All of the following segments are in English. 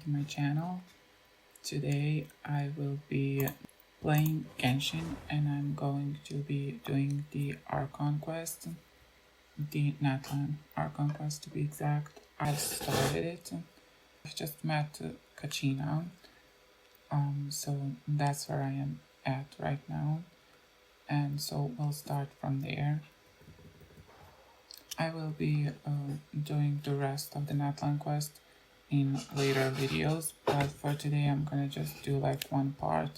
to my channel. Today I will be playing Genshin and I'm going to be doing the Archon Quest, the Natlan Archon Quest to be exact. I've started it. I've just met Kachina, so that's where I am at right now, and so we'll start from there. I will be doing the rest of the Natlan Quest in later videos, but for today I'm gonna just do like one part.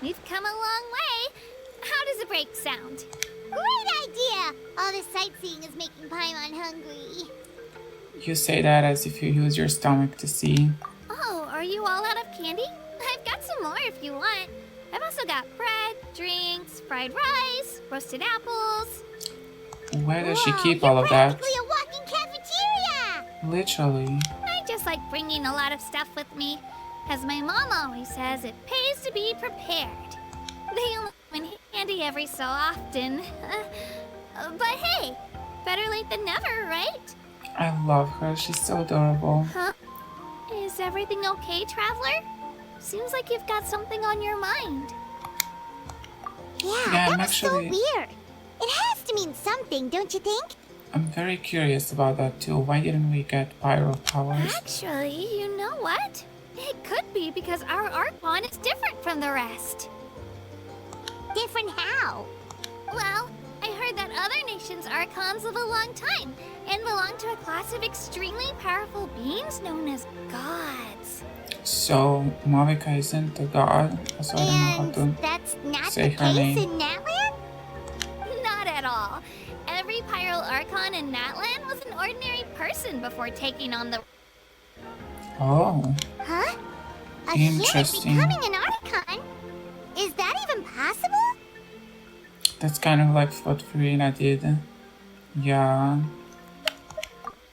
We've come a long way. How does a break sound? Great idea! All this sightseeing is making Paimon hungry. You say that as if you use your stomach to see. Oh, are you all out of candy? I've got some more if you want. I've also got bread, drinks, fried rice, roasted apples. Where does she Whoa, keep all of that? Practically a walking cafeteria! Literally. I just like bringing a lot of stuff with me. As my mom always says, it pays to be prepared. They only come in handy every so often. But hey, better late than never, right? I love her. She's so adorable. Huh? Is everything okay, Traveler? Seems like you've got something on your mind. Yeah, Yeah, I'm that was so actually- weird. It has to mean something, don't you think? I'm very curious about that too. Why didn't we get pyro powers? Actually, you know what? It could be because our Archon is different from the rest. Different how? Well, I heard that other nations' Archons live a long time and belong to a class of extremely powerful beings known as gods. So Mavika isn't a god, so I don't know how And to that's not say the her case name. in Natlan? Not at all. Every Pyro Archon in Natlan was an ordinary person before taking on the... Oh, Huh? A human Interesting. becoming an Archon? Is that even possible? that's kind of like what Farina did. Yeah.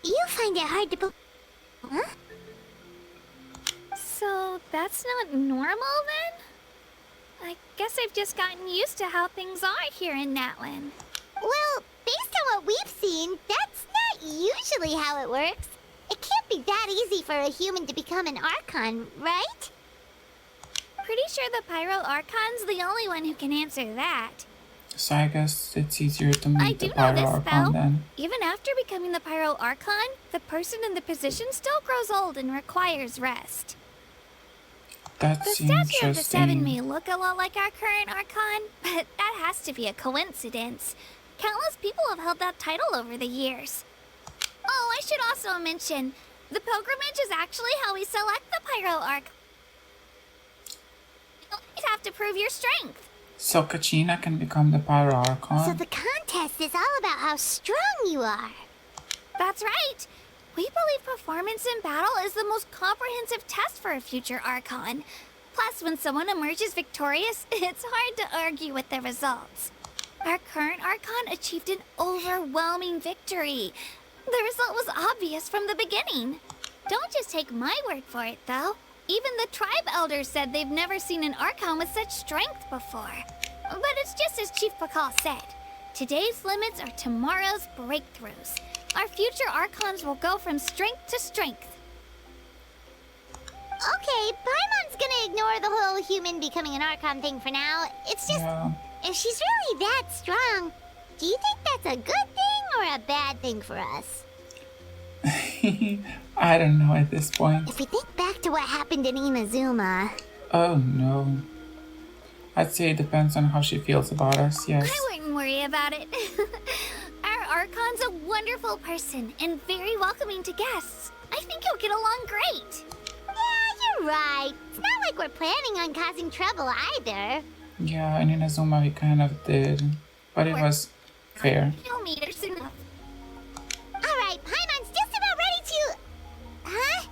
You find it hard to believe. Huh? So that's not normal then? I guess I've just gotten used to how things are here in Natlan. Well, based on what we've seen, that's not usually how it works. It can't be that easy for a human to become an Archon, right? Pretty sure the Pyro Archon's the only one who can answer that. So I guess it's easier to I meet do the know pyro this, archon though. then. Even after becoming the Pyro Archon, the person in the position still grows old and requires rest. That's The statue of the Seven interesting. may look a lot like our current Archon, but that has to be a coincidence. Countless people have held that title over the years. Oh, I should also mention, the pilgrimage is actually how we select the Pyro Archon. You have to prove your strength. So Kachina can become the pyro archon. So the contest is all about how strong you are. That's right. We believe performance in battle is the most comprehensive test for a future Archon. Plus, when someone emerges victorious, it's hard to argue with the results. Our current Archon achieved an overwhelming victory. The result was obvious from the beginning. Don't just take my word for it, though. Even the tribe elders said they've never seen an Archon with such strength before. But it's just as Chief Pakal said. Today's limits are tomorrow's breakthroughs. Our future Archons will go from strength to strength. Okay, Paimon's gonna ignore the whole human becoming an Archon thing for now. It's just, Yeah. if she's really that strong, do you think that's a good thing or a bad thing for us? I don't know at this point. If we think back to what happened in Inazuma, Oh no. I'd say it depends on how she feels about us, yes. I wouldn't worry about it. Our Archon's a wonderful person and very welcoming to guests. I think you'll get along great. yeah, you're right. It's not like we're planning on causing trouble either. Yeah, in Inazuma we kind of did. But it was fair. You'll meet her soon enough. All right, Paimon's just about ready to... Huh?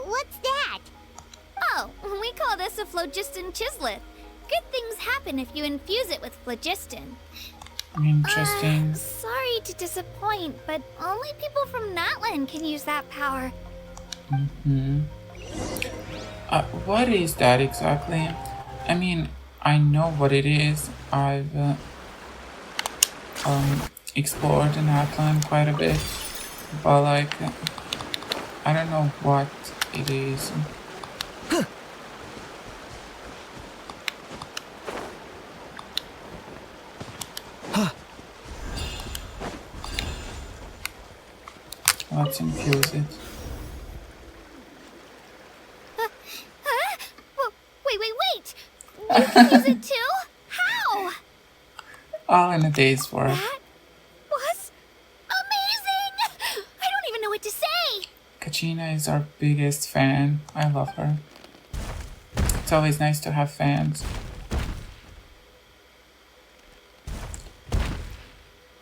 What's that? Oh, we call this a phlogiston chisleth. Good things happen if you infuse it with phlogiston. Interesting. Sorry to disappoint, but only people from Natlan can use that power. What is that exactly? I mean, I know what it is. I've explored Natlan quite a bit, but like I don't know what it is. Let's infuse it. Wait! You can use it too? How? All in a day's work. That was amazing! I don't even know what to say! Kachina is our biggest fan. I love her. It's always nice to have fans.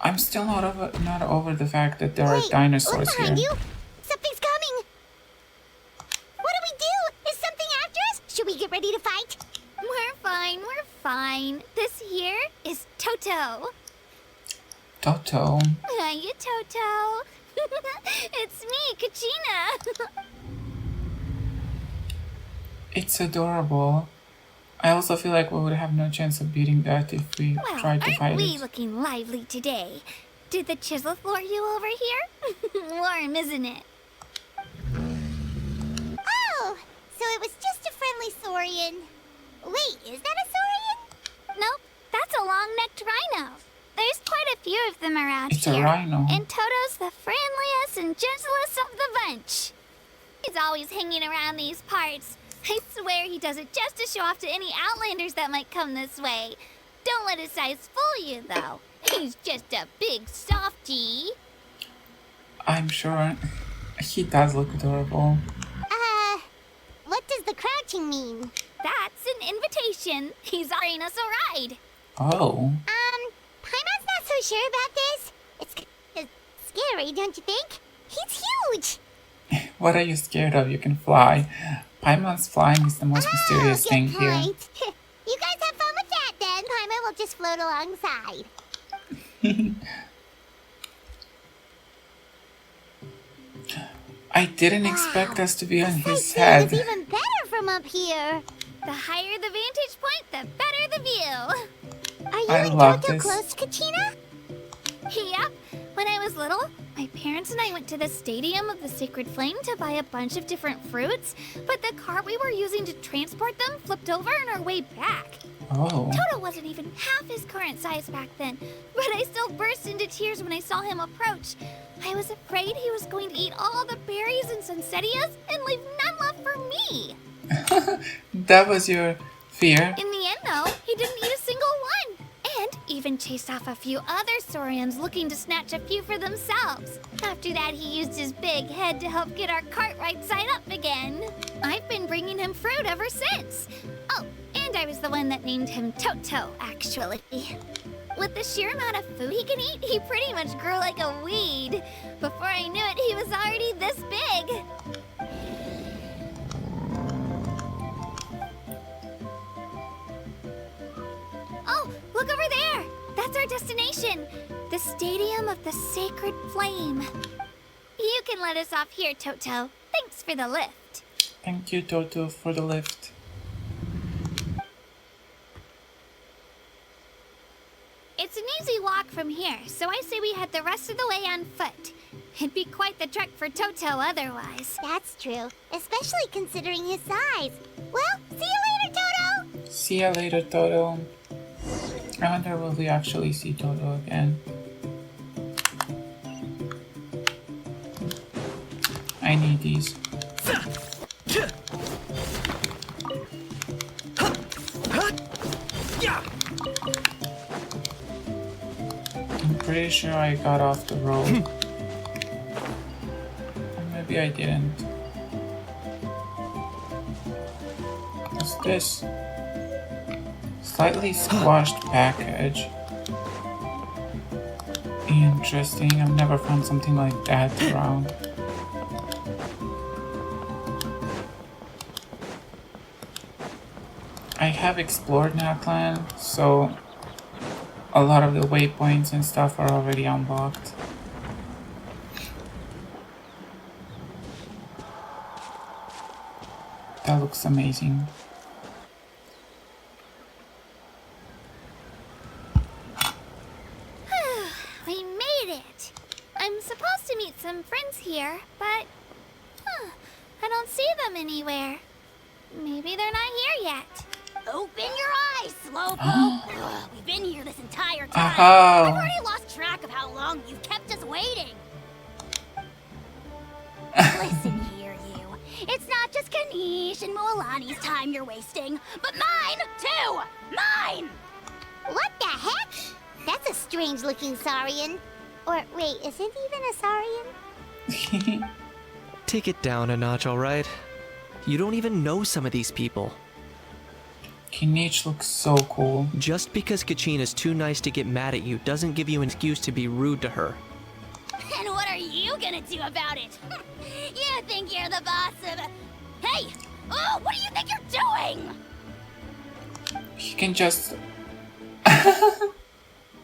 I'm still not over the fact that there are Wait, dinosaurs look behind here. you! Something's coming! What do? Is something after us? Should we get ready to fight? We're fine. This here is Toto. Toto. Hiya, Toto. It's me, Kachina. It's adorable. I also feel like we would have no chance of beating that if we Well, tried to aren't fight we it. looking lively today? Did the chisel floor you over here? Warm, isn't it? Oh, so it was just a friendly saurian. Wait, is that a saurian? Nope, that's a long-necked rhino. There's quite a few of them around It's here. a rhino. And Toto's the friendliest and gentlest of the bunch. He's always hanging around these parts. I swear he does it just to show off to any outlanders that might come this way. Don't let his size fool you, though. He's just a big softie. I'm sure he does look adorable. What does the crouching mean? That's an invitation. He's offering us a ride. Oh. Paimon's not so sure about this. It's scary, don't you think? He's huge! What are you scared of? You can fly. Paimon's flying is the most mysterious good thing here. point. You guys have fun with that then. Paimon will just float alongside. I didn't expect us to be on The his sightseeing head. is even better from up here. The higher the vantage point, the better the view. Are you I and love Toto this. close to Kachina? Yep. When I was little, my parents and I went to the Stadium of the Sacred Flame to buy a bunch of different fruits, but the cart we were using to transport them flipped over on our way back. Oh. Toto wasn't even half his current size back then, but I still burst into tears when I saw him approach. I was afraid he was going to eat all the berries and sunsettias and leave none left for me. That was your fear? In the end, though, he didn't eat a single one. And even chased off a few other saurians looking to snatch a few for themselves. After that, he used his big head to help get our cart right side up again. I've been bringing him fruit ever since. Oh, and I was the one that named him Toto, actually. With the sheer amount of food he can eat, he pretty much grew like a weed. Before I knew it, he was already this big. Oh, look over there! That's our destination! The Stadium of the Sacred Flame. You can let us off here, Toto. Thanks for the lift. Thank you, Toto, for the lift. It's an easy walk from here, so I say we head the rest of the way on foot. It'd be quite the trek for Toto otherwise. That's true, especially considering his size. Well, see you later, Toto! See ya later, Toto. I wonder will we actually see Toto again. I need these. I'm pretty sure I got off the road. Or maybe I didn't. What's this? Slightly squashed package. Interesting. I've never found something like that around. I have explored Natlan, so a lot of the waypoints and stuff are already unlocked. That looks amazing. We made it! I'm supposed to meet some friends here, but I don't see them anywhere. Maybe they're not here yet. Open your eyes, Slowpoke. We've been here this entire time. Aha. I've already lost track of how long you've kept us waiting. Listen here, you. It's not just Kanish and Moalani's time you're wasting, but mine, too! Mine! What the heck? That's a strange-looking Saurian. Or, wait, is it even a Saurian? Take it down a notch, alright? You don't even know some of these people. Kinich looks so cool. Just because Kachina's too nice to get mad at you doesn't give you an excuse to be rude to her. And what are you gonna do about it? You think you're the boss of... Hey! Oh, what do you think you're doing? He can just...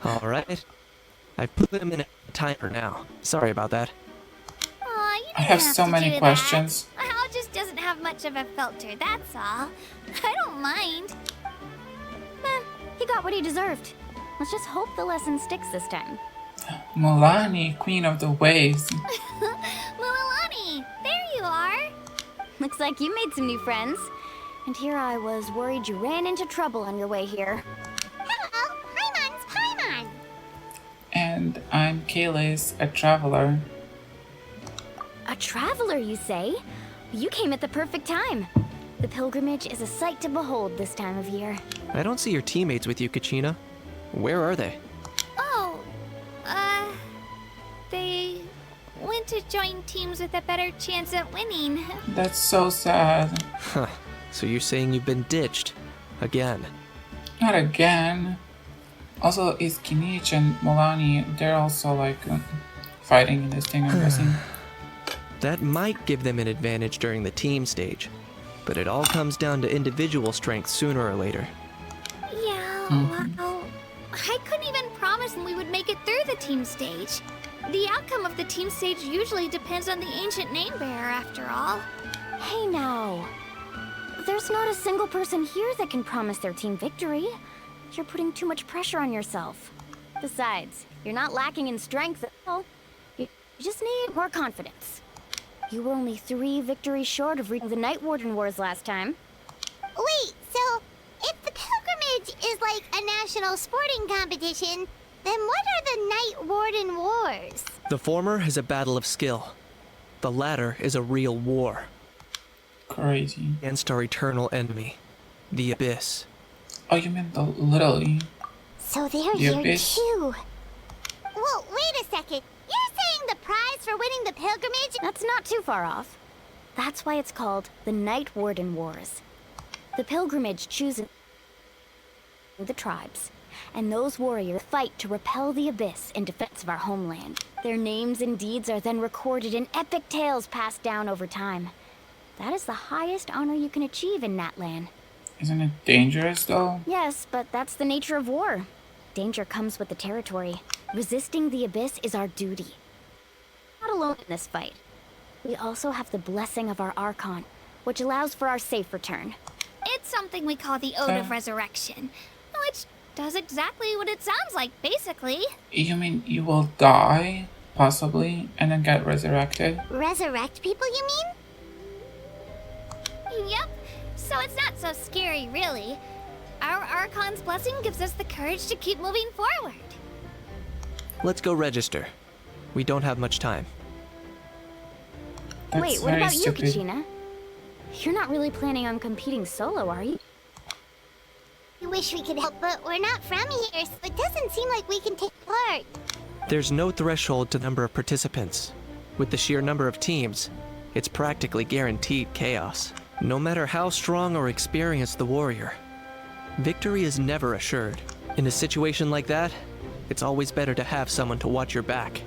Alright. I put them in a timer now. Sorry about that. Aw, you I don't have so to many do questions. That. Hal just doesn't have much of a filter, that's all. I don't mind. He got what he deserved. Let's just hope the lesson sticks this time. Mulani, Queen of the Waves. Mualani, there you are. Looks like you made some new friends. And here I was worried you ran into trouble on your way here. Hello, Paimon. And I'm HelloCaelis, a traveler. A traveler, you say? You came at the perfect time. The pilgrimage is a sight to behold this time of year. I don't see your teammates with you, Kachina. Where are they? Oh, they went to join teams with a better chance at winning. That's so sad. Huh. So you're saying you've been ditched? Again. Not again. Also, is Kinich and Mulani, they're also like fighting in this thing, I'm guessing. That might give them an advantage during the team stage. But it all comes down to individual strength sooner or later. Yeah, well, I couldn't even promise we would make it through the team stage. The outcome of the team stage usually depends on the ancient name bearer, after all. Hey now. There's not a single person here that can promise their team victory. You're putting too much pressure on yourself. Besides, you're not lacking in strength at all. You just need more confidence. You were only 3 victories short of reaching the Night Warden Wars last time. Wait, so if the pilgrimage is like a national sporting competition, then what are the Night Warden Wars? The former is a battle of skill. The latter is a real war Crazy. against our eternal enemy, the Abyss. Oh, you meant the literally. So they're The here Abyss. too. Well, wait a second. You're saying the prize for winning the pilgrimage? That's not too far off. That's why it's called the Night Warden Wars. The pilgrimage chooses the tribes, and those warriors fight to repel the Abyss in defense of our homeland. Their names and deeds are then recorded in epic tales passed down over time. That is the highest honor you can achieve in Natlan. Isn't it dangerous though? Yes, but that's the nature of war. Danger comes with the territory. Resisting the Abyss is our duty. Not alone in this fight. We also have the blessing of our Archon, which allows for our safe return. It's something we call the Ode of Resurrection, which does exactly what it sounds like, basically. You mean you will die, possibly, and then get resurrected? Resurrect people, you mean? Yep, so it's not so scary, really. Our Archon's blessing gives us the courage to keep moving forward. Let's go register. We don't have much time. That's Wait, what very about stupid. you, Kachina? You're not really planning on competing solo, are you? We wish we could help, but we're not from here, so it doesn't seem like we can take part. There's no threshold to the number of participants. With the sheer number of teams, it's practically guaranteed chaos. No matter how strong or experienced the warrior, victory is never assured. In a situation like that, it's always better to have someone to watch your back.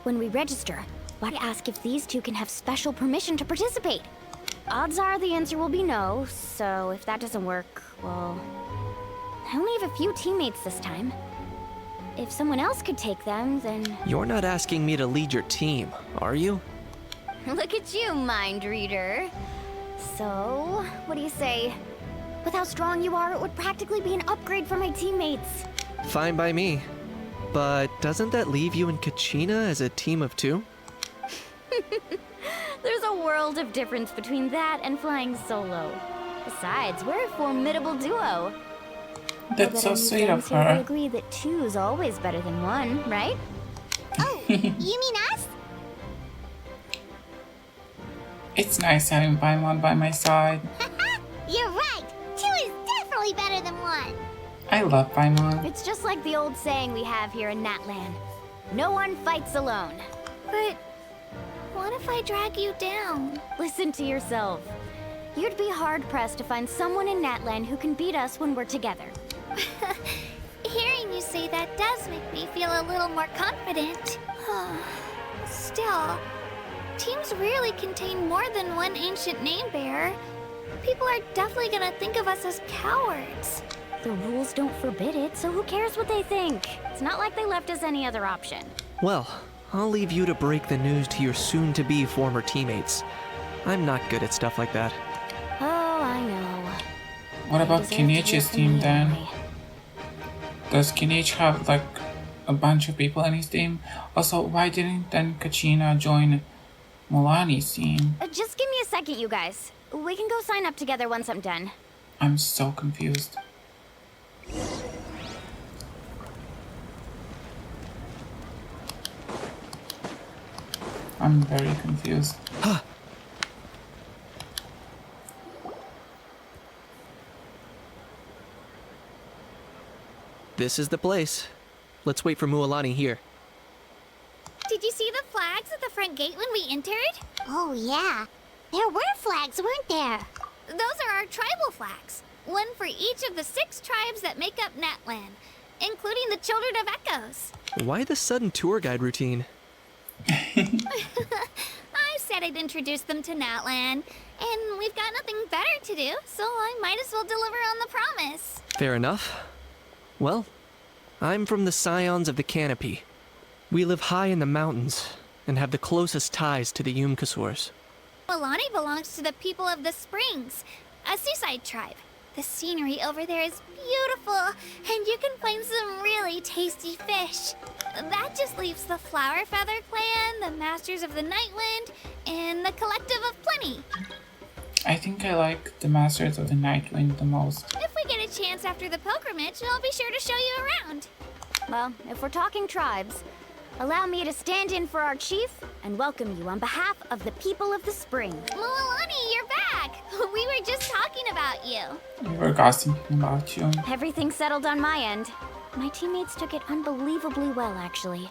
When we register, why ask if these two can have special permission to participate? Odds are the answer will be no, so if that doesn't work, well... I only have a few teammates this time. If someone else could take them, then... You're not asking me to lead your team, are you? Look at you, mind reader. So, what do you say? With how strong you are, it would practically be an upgrade for my teammates. Fine by me. But doesn't that leave you and Kachina as a team of 2? world of difference between that and flying solo. Besides, we're a formidable duo. That's so sweet of We her. agree that two is always better than one, right? Oh, you mean us? It's nice having Paimon by my side. You're right. 2 is definitely better than 1. I love Paimon. It's just like the old saying we have here in Natlan. No one fights alone. But what if I drag you down? Listen to yourself. You'd be hard-pressed to find someone in Natlan who can beat us when we're together. Hearing you say that does make me feel a little more confident. Still, teams rarely contain more than one ancient name bearer. People are definitely gonna think of us as cowards. The rules don't forbid it, so who cares what they think? It's not like they left us any other option. Well, I'll leave you to break the news to your soon-to-be former teammates. I'm not good at stuff like that. Oh, I know. What about Deserve to hear Kenichi's from team me then? anyway. Does Kenich have like a bunch of people in his team? Also, why didn't then Kachina join Milani's team? Just give me a second, you guys. We can go sign up together once I'm done. I'm so confused. I'm very confused. This is the place. Let's wait for Mualani here. Did you see the flags at the front gate when we entered? Oh, yeah. There were flags, weren't there? Those are our tribal flags. One for each of the 6 tribes that make up Natlan, including the Children of Echoes. Why the sudden tour guide routine? I said I'd introduce them to Natlan, and we've got nothing better to do, so I might as well deliver on the promise. Fair enough. Well, I'm from the Scions of the Canopy. We live high in the mountains and have the closest ties to the Yumkasaurs. Milani belongs to the people of the Springs, a seaside tribe. The scenery over there is beautiful, and you can find some really tasty fish. That just leaves the Flower Feather Clan, the Masters of the Nightwind, and the Collective of Plenty. I think I like the Masters of the Nightwind the most. If we get a chance after the pilgrimage, I'll be sure to show you around. Well, if we're talking tribes, allow me to stand in for our chief and welcome you on behalf of the people of the spring. Mualani, you're back! We were just talking about you. We were gossiping about you. Everything settled on my end. My teammates took it unbelievably well, actually.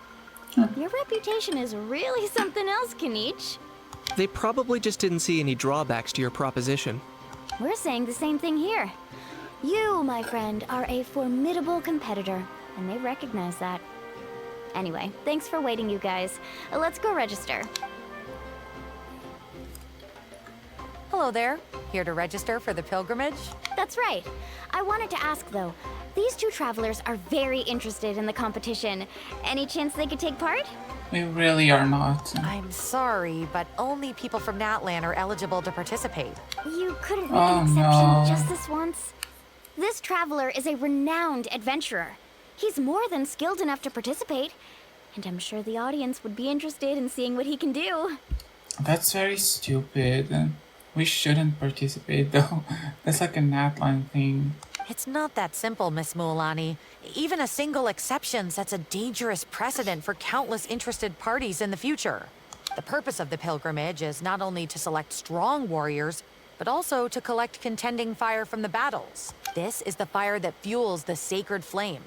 Your reputation is really something else, Kenich. They probably just didn't see any drawbacks to your proposition. We're saying the same thing here. You, my friend, are a formidable competitor, and they recognize that. Anyway, thanks for waiting, you guys. Let's go register. Hello there. Here to register for the pilgrimage? That's right. I wanted to ask, though. These 2 travelers are very interested in the competition. Any chance they could take part? We really are not. I'm sorry, but only people from Natlan are eligible to participate. You couldn't make Oh, an exception no. just this once? This traveler is a renowned adventurer. He's more than skilled enough to participate, and I'm sure the audience would be interested in seeing what he can do. That's very stupid. We shouldn't participate though. That's like a Natlan thing. It's not that simple, Miss Mualani. Even a single exception sets a dangerous precedent for countless interested parties in the future. The purpose of the pilgrimage is not only to select strong warriors, but also to collect contending fire from the battles. This is the fire that fuels the sacred flame.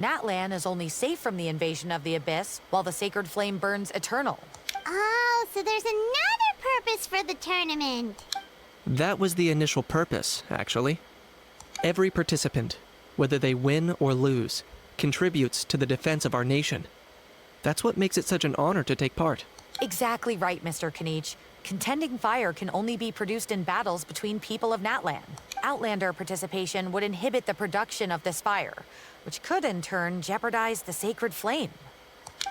Natlan is only safe from the invasion of the Abyss, while the sacred flame burns eternal. Oh, so there's another purpose for the tournament. That was the initial purpose, actually. Every participant, whether they win or lose, contributes to the defense of our nation. That's what makes it such an honor to take part. Exactly right, Mr. Kenich. Contending fire can only be produced in battles between people of Natlan. Outlander participation would inhibit the production of this fire, which could in turn jeopardize the sacred flame.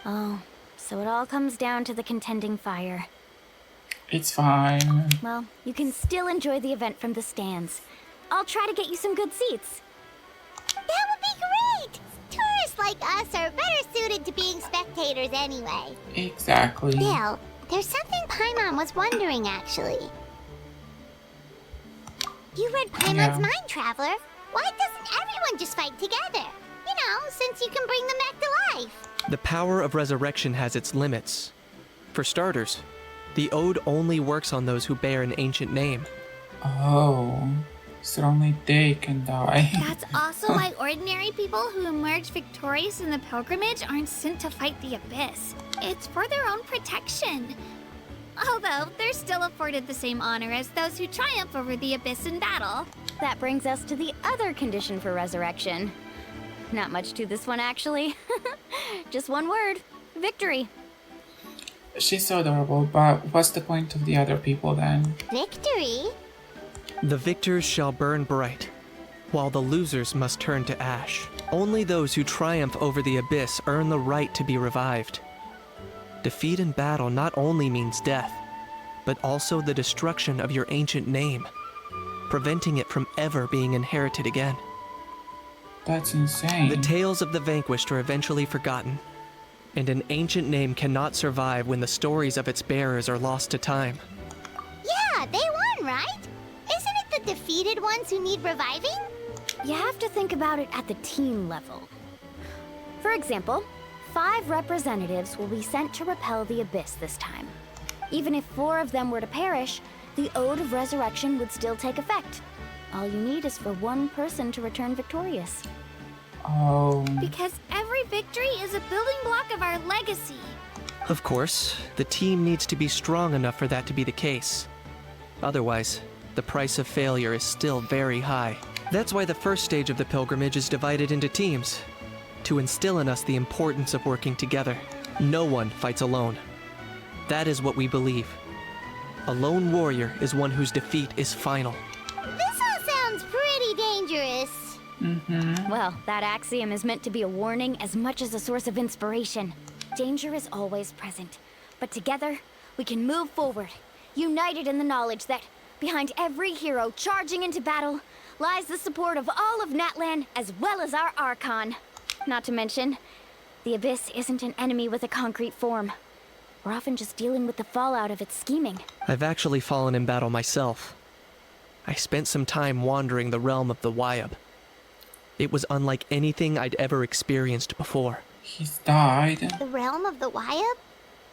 Oh, so it all comes down to the contending fire. It's fine. Well, you can still enjoy the event from the stands. I'll try to get you some good seats. That would be great! Tourists like us are better suited to being spectators anyway. Exactly. Bill, There's something Paimon was wondering, actually. You read Paimon's Yeah. mind, Traveler. Why doesn't everyone just fight together? You know, since you can bring them back to life. The power of resurrection has its limits. For starters, the ode only works on those who bear an ancient name. Oh, so only they can die. That's also why ordinary people who emerge victorious in the pilgrimage aren't sent to fight the abyss. It's for their own protection. Although, they're still afforded the same honor as those who triumph over the abyss in battle. That brings us to the other condition for resurrection. Not much to this one, actually. Just one word. Victory. She's so adorable, but what's the point of the other people then? Victory? The victors shall burn bright, while the losers must turn to ash. Only those who triumph over the abyss earn the right to be revived. Defeat in battle not only means death, but also the destruction of your ancient name, preventing it from ever being inherited again. That's insane. The tales of the vanquished are eventually forgotten, and an ancient name cannot survive when the stories of its bearers are lost to time. Yeah, they won, right? Isn't it the defeated ones who need reviving? You have to think about it at the team level. For example, 5 representatives will be sent to repel the abyss this time. Even if 4 of them were to perish, the Ode of Resurrection would still take effect. All you need is for 1 person to return victorious. Oh, Because every victory is a building block of our legacy. Of course, the team needs to be strong enough for that to be the case. Otherwise, the price of failure is still very high. That's why the first stage of the pilgrimage is divided into teams, to instill in us the importance of working together. No one fights alone. That is what we believe. A lone warrior is one whose defeat is final. This all sounds pretty dangerous. Well, that axiom is meant to be a warning as much as a source of inspiration. Danger is always present, but together, we can move forward, united in the knowledge that behind every hero charging into battle lies the support of all of Natlan as well as our Archon. Not to mention, the Abyss isn't an enemy with a concrete form. We're often just dealing with the fallout of its scheming. I've actually fallen in battle myself. I spent some time wandering the realm of the Wyab. It was unlike anything I'd ever experienced before. he's died. The realm of the Wyab?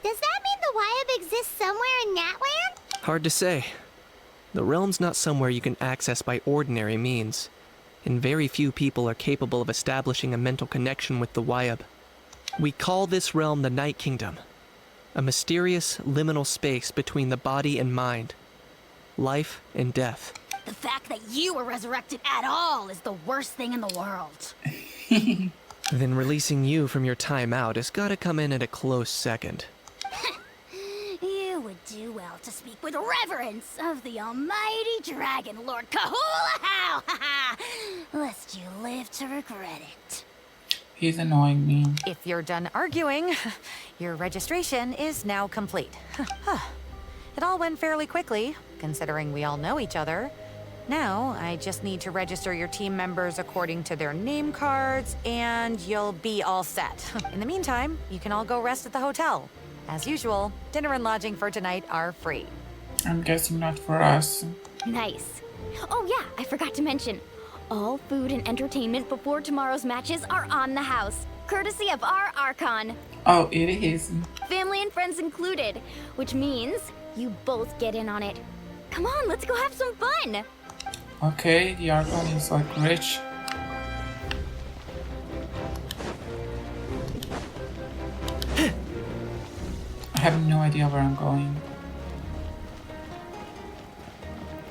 Does that mean the Wyab exists somewhere in Natlan? Hard to say. The realm's not somewhere you can access by ordinary means, and very few people are capable of establishing a mental connection with the Wyab. We call this realm the Night Kingdom, a mysterious liminal space between the body and mind, life and death. The fact that you were resurrected at all is the worst thing in the world. Then releasing you from your time out has gotta come in at a close second. You would do well to speak with reverence of the almighty dragon, Lord Kahula-How! Lest you live to regret it. He's annoying me. If you're done arguing, your registration is now complete. It all went fairly quickly, considering we all know each other. Now, I just need to register your team members according to their name cards, and you'll be all set. In the meantime, you can all go rest at the hotel. As usual, dinner and lodging for tonight are free. I'm guessing not for us. Nice. Oh yeah, I forgot to mention. All food and entertainment before tomorrow's matches are on the house, courtesy of our Archon. Oh, it is. Family and friends included, which means you both get in on it. Come on, let's go have some fun! Okay, the Archon is like rich. I have no idea where I'm going.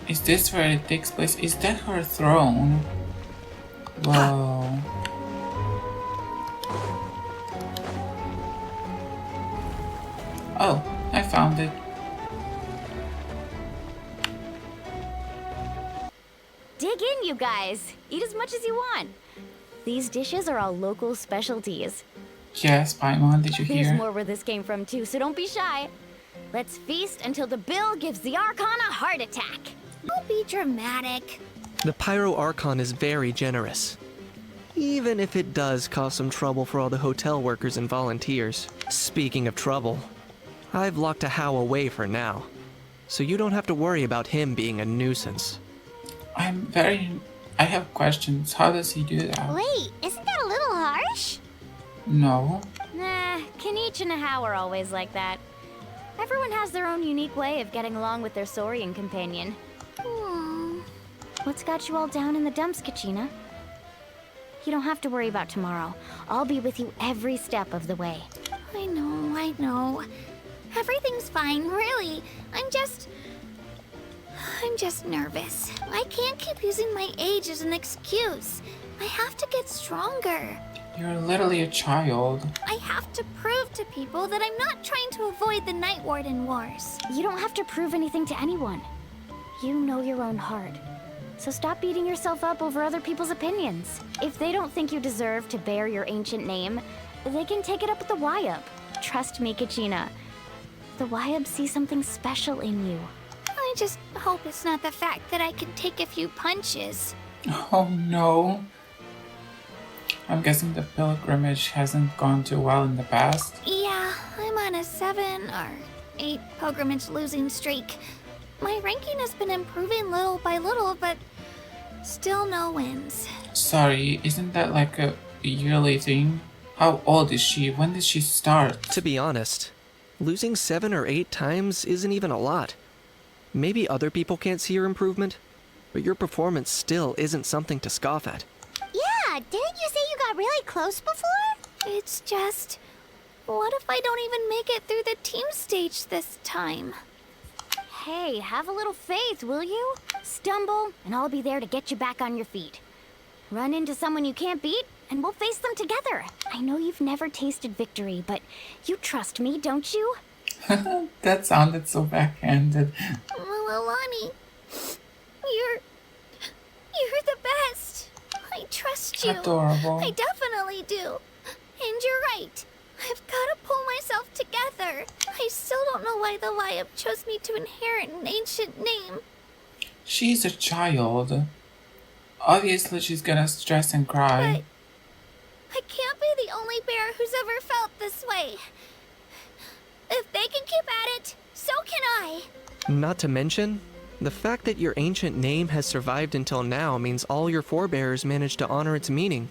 Is this where it takes place? Is that her throne? Whoa. Oh, I found it. Dig in, you guys. Eat as much as you want. These dishes are all local specialties. Yes, Paimon, did you There's hear? more where this came from too, so don't be shy. Let's feast until the bill gives the Archon a heart attack. Don't be dramatic. The Pyro Archon is very generous, even if it does cause some trouble for all the hotel workers and volunteers. Speaking of trouble, I've locked a How away for now, so you don't have to worry about him being a nuisance. I have questions. How does he do that? Wait, isn't that a little harsh? No. Nah, Kanichi and How are always like that. Everyone has their own unique way of getting along with their Saurian companion. What's got you all down in the dumps, Kachina? You don't have to worry about tomorrow. I'll be with you every step of the way. I know. Everything's fine, really. I'm just nervous. I can't keep using my age as an excuse. I have to get stronger. You're literally a child. I have to prove to people that I'm not trying to avoid the Night Warden Wars. You don't have to prove anything to anyone. You know your own heart. So stop beating yourself up over other people's opinions. If they don't think you deserve to bear your ancient name, they can take it up with the Wyup. Trust me, Kachina. The Wyup see something special in you. I just hope it's not the fact that I can take a few punches. Oh no. I'm guessing the pilgrimage hasn't gone too well in the past. Yeah, I'm on a 7 or 8 pilgrimage losing streak. My ranking has been improving little by little, but still no wins. Sorry, isn't that like a yearly thing? How old is she? When did she start? To be honest, losing 7 or 8 times isn't even a lot. Maybe other people can't see your improvement, but your performance still isn't something to scoff at. Yeah, didn't you say you got really close before? It's just, what if I don't even make it through the team stage this time? Hey, have a little faith, will you? Stumble, and I'll be there to get you back on your feet. Run into someone you can't beat, and we'll face them together. I know you've never tasted victory, but you trust me, don't you? That sounded so backhanded. Alani, you're the best. I trust you. Adorable. I definitely do. And you're right. I've got to pull myself together. I still don't know why the Wyup chose me to inherit an ancient name. She's a child. Obviously she's gonna stress and cry. But I can't be the only bear who's ever felt this way. If they can keep at it, so can I. Not to mention, the fact that your ancient name has survived until now means all your forebears managed to honor its meaning.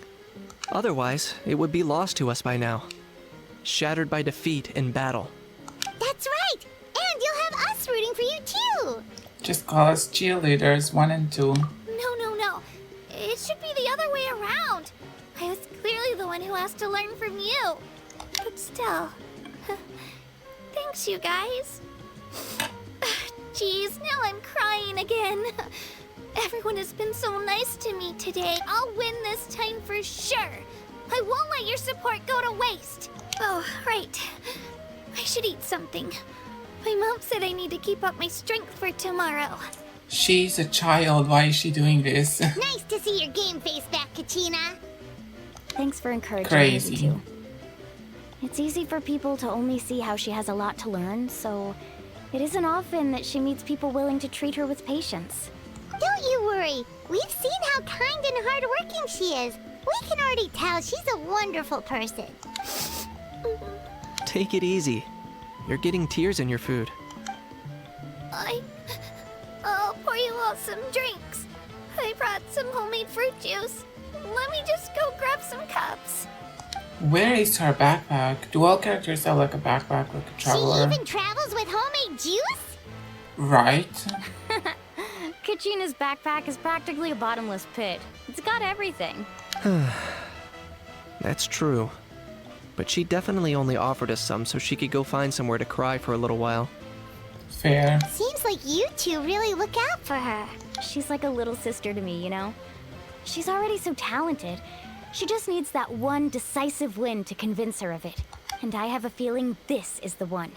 Otherwise, it would be lost to us by now. Shattered by defeat in battle. That's right! And you'll have us rooting for you too! Just call us cheerleaders 1 and 2. No. It should be the other way around. I was clearly the one who asked to learn from you. But still. Thanks, you guys. Jeez, now I'm crying again. Everyone has been so nice to me today. I'll win this time for sure. I won't let your support go to waste. Oh, right. I should eat something. My mom said I need to keep up my strength for tomorrow. She's a child. Why is she doing this? Nice to see your game face back, Kachina. Thanks for encouraging Crazy. me too. It's easy for people to only see how she has a lot to learn, so it isn't often that she meets people willing to treat her with patience. Don't you worry. We've seen how kind and hardworking she is. We can already tell she's a wonderful person. Take it easy. You're getting tears in your food. I'll pour you all some drinks. I brought some homemade fruit juice. Let me just go grab some cups. Where is her backpack? Do all characters have like a backpack like a traveler? She even travels with homemade juice? Right. Kachina's backpack is practically a bottomless pit. It's got everything. That's true. But she definitely only offered us some so she could go find somewhere to cry for a little while. Fair. Seems like you two really look out for her. She's like a little sister to me, you know? She's already so talented. She just needs that one decisive win to convince her of it. And I have a feeling this is the one.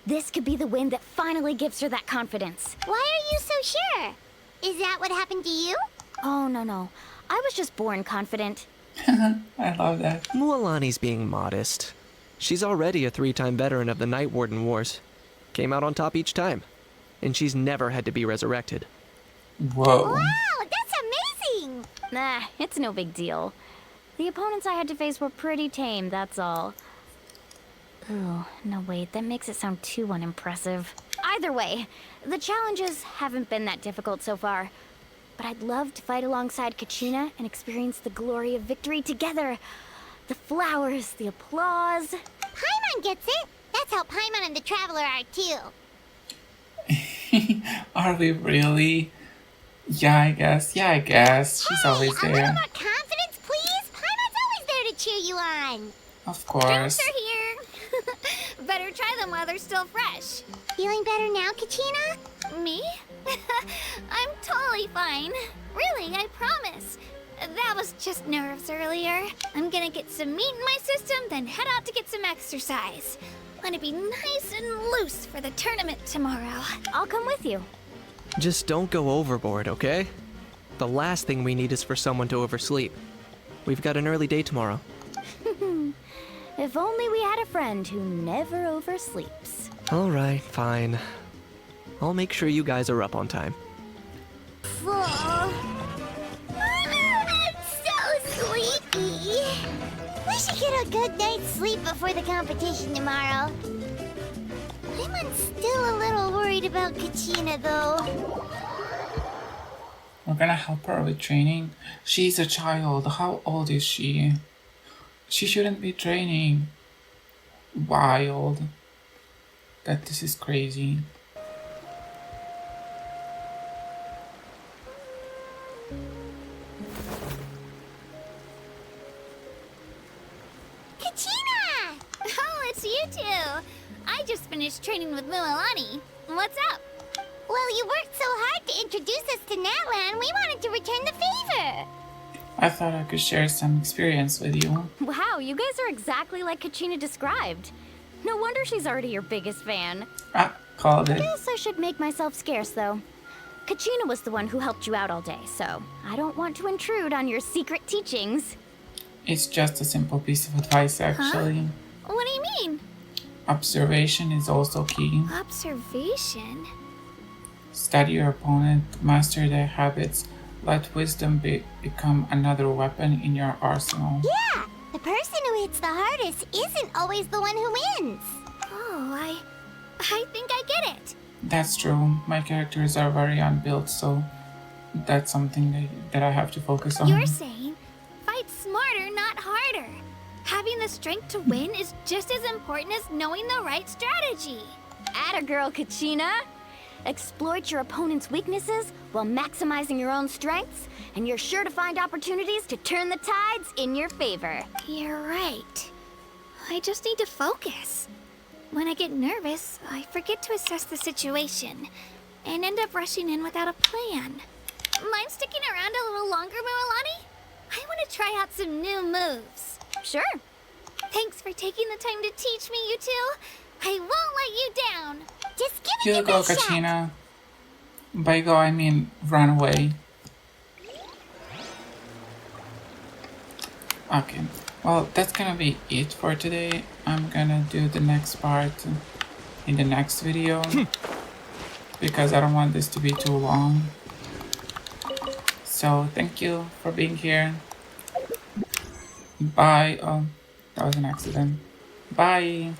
This could be the win that finally gives her that confidence. Why are you so sure? Is that what happened to you? Oh, no. I was just born confident. I love that. Mualani's being modest. She's already a 3-time veteran of the Night Warden Wars. Came out on top each time. And she's never had to be resurrected. Whoa. Wow, that's amazing! Nah, it's no big deal. The opponents I had to face were pretty tame, that's all. Oh, no wait, that makes it sound too unimpressive. Either way, the challenges haven't been that difficult so far. But I'd love to fight alongside Kachina and experience the glory of victory together. The flowers, the applause. Paimon gets it. That's how Paimon and the Traveler are too. Are we really? Yeah, I guess. She's always A little there. more confidence, please. Paimon's always there to cheer you on. Of Drinks course. are here. Better try them while they're still fresh. Feeling better now, Kachina? Me? I'm totally fine. Really, I promise. That was just nerves earlier. I'm gonna get some meat in my system, then head out to get some exercise. Wanna be nice and loose for the tournament tomorrow. I'll come with you. Just don't go overboard, okay? The last thing we need is for someone to oversleep. We've got an early day tomorrow. If only we had a friend who never oversleeps. Alright, fine. I'll make sure you guys are up on time. I'm so sleepy. We should get a good night's sleep before the competition tomorrow. I'm still a little worried about Kachina, though. We're gonna help her with training. She's a child. How old is she? She shouldn't be training. Wild. That this is crazy. Kachina! Oh, it's you two. I just finished training with Mualani. What's up? Well, you worked so hard to introduce us to Natlan, we wanted to return the favor. I thought I could share some experience with you. Wow, you guys are exactly like Kachina described. No wonder she's already your biggest fan. Ah, called it. Guess I should make myself scarce, though. Kachina was the one who helped you out all day, so I don't want to intrude on your secret teachings. It's just a simple piece of advice, actually. What do you mean? Observation is also key. Observation? Study your opponent, master their habits, let wisdom become another weapon in your arsenal. Yeah, the person who hits the hardest isn't always the one who wins. Oh, I think I get it. That's true. My characters are very unbuilt, so that's something that I have to focus on. You're saying fight smarter, not harder. Having the strength to win is just as important as knowing the right strategy. Atta girl, Kachina! Exploit your opponent's weaknesses while maximizing your own strengths, and you're sure to find opportunities to turn the tides in your favor. You're right. I just need to focus. When I get nervous, I forget to assess the situation and end up rushing in without a plan. Mind sticking around a little longer, Mualani? I want to try out some new moves. Sure. Thanks for taking the time to teach me, you two. I won't let you down. Just give it You your go, best shot. Kachina. By go, I mean run away. Okay. Well, that's gonna be it for today. I'm gonna do the next part in the next video because I don't want this to be too long. So thank you for being here. Bye. Oh, that was an accident. Bye.